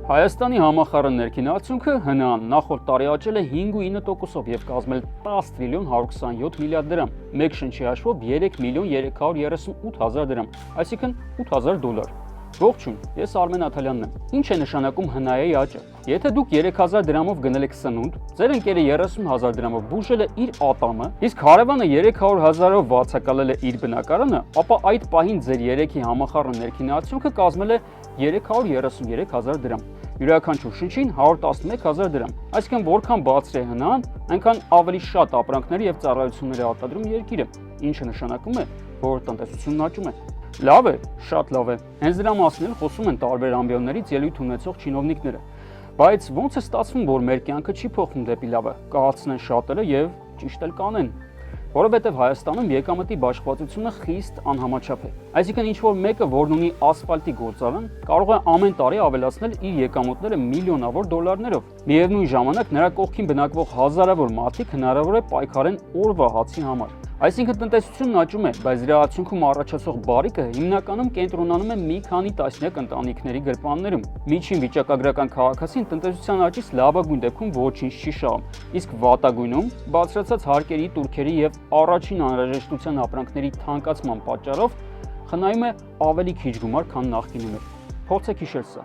Հայաստանի համախառն ներքին արդյունքը ՀՆԱ-ն նախորդ տարի աճել է 5.9%-ով եւ կազմել 10 տրիլիոն 127 միլիարդ դրամ, մեկ շնչի հաշվով 3 միլիոն 338 հազար դրամ, այսինքն $8,000։ Ողջույն, ես Արմեն Աթալյանն եմ։ Ինչ է նշանակում ՀՆԱ-ի աճը։ Եթե դուք 3000 դրամով գնել եք սնունդ, ձեր ընկերը 30000 դրամով բուժել է իր ատամը, իսկ հարևանը 300,000-ով վարձակալել է իր բնակարանը, ապա այդ պահին ձեր երեքի համախառն ներքին արդյունքը կազմել է 333,000 դրամ։ Յուրաքանչյուր շնչին 111,000 դրամ։ Այսինքն որքան բարձր է ՀՆԱ-ն, այնքան ավելի շատ ապրանքներ եւ ծառայություններ է արտադրում երկիրը, ինչը նշանակում է, որ տնտեսությունն աճում է։ Լավ է, շատ լավ է։ Հենց դրա մասին էլ խոսում են տարբեր ամբիոններից ելույթ ունեցող չինովնիկները։ Բայց ո՞նց է ստացվում, որ մեր կյանքը չի փոխվում դեպի լավը, կհասցնեն շատերը եւ ճիշտ էլ կանեն։ Որովհետև Հայաստանում եկամտի բաշխվածությունը խիստ անհամաչափ է։ Այսինքն ինչ-որ մեկը, որն ունի ասֆալտի գործարան, կարող է ամեն տարի ավելացնել իր եկամուտները միլիոնավոր դոլարներով։ Միևնույն ժամանակ նրա կողքին բնակվող հազարավոր մարդիկ հնարավոր է պայքարեն օրվա հացի համար։ Այսինքն տնտեսությունն աճում է, բայց դրա արդյունքում առաջացող բարիքը հիմնականում կենտրոնանում է մի քանի տասնյակ ընտանիքների գրպաններում։ Միջին վիճակագրական քաղաքացին տնտեսության աճից լավագույն դեպքում ոչինչ չի շահում, իսկ վատագույնում բարձրացած հարկերի, տուրքերի եւ առաջին անհրաժեշտության ապրանքների թանկացման պատճառով խնայում է ավելի քիչ գումար, քան նախկինում էր։ Փորձեք հիշել սա։